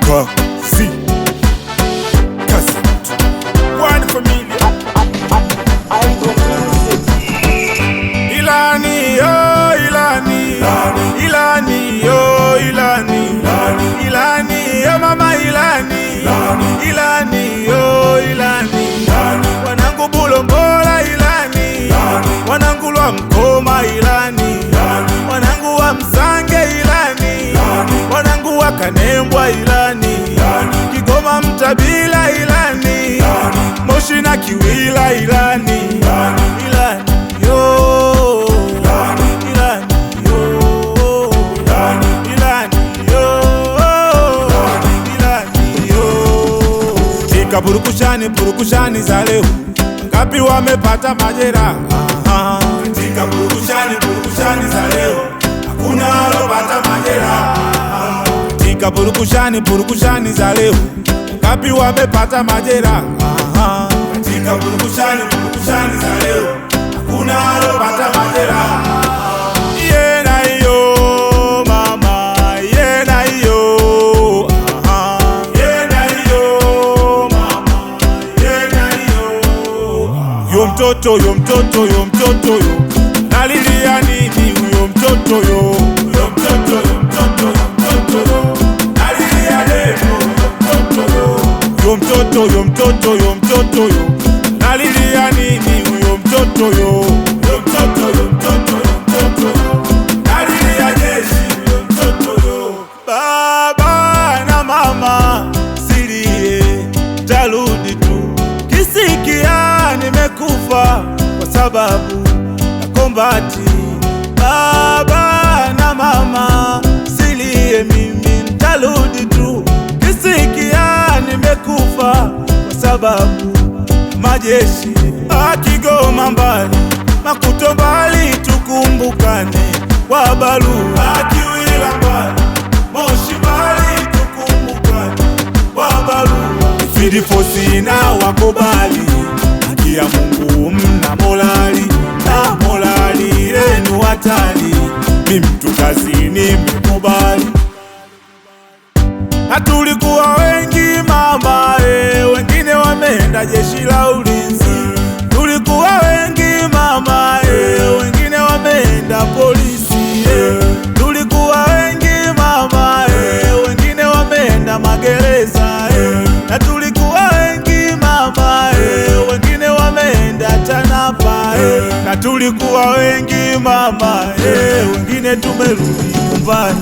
Kazi One familia Ilani yo Ilani Ilani yo Ilani Ilani yo mama Ilani Ilani yo Ilani wanangu Bulombola Ilani wanangu lwa Mkoma Ilani wanangu wa Msange Ilani wanangu wa Kanembwa Ilani Kigoma Mtabila Ilani Moshi na Kiwila Ilani Ilani yo Ilani yo Ilani yo Ilani yo Tika purukushani za leo ngapi wamepata majeraha Tika purukushani za leo hakuna alopata majeraha Tika purukushani za leo ngapi wamepata majeraha Tika purukushani za leo hakuna alopata majeraha Yena yo mama yena yo Yena yo mama yena yo Yo mtoto yo nalilia nini huyo mtoto yo Yo mtoto yo nalilia leo Yo mtoto yo nalilia nini huyo mtoto yo Yo mtoto yo nalilia jeshi huyo mtoto yo Baba na mama silie tarudi tu Kisikia nimekufa kwa sababu ya kombati Baba na mama silie mimi tarudi tu Kisikia nimekufa kwa sababu majeshi Kigoma mbali Makuto mbali tukumbukane kwa barua Kiwila mbali Moshi mbali tukumbukane kwa barua Fidi fosi na wakubali haki ya Mungu mna molali na molali lenu hatari mimi mtu kazini mkubali na tulikuwa wengi mama wengine wameenda jeshi la ulinzi Tulikuwa wengi mama wengine wameenda polisi Tulikuwa wengi mama wengine wameenda magereza na tulikuwa wengi mama wengine wameenda TANAPA na tulikuwa wengi mama wengine tumerudi nyumbani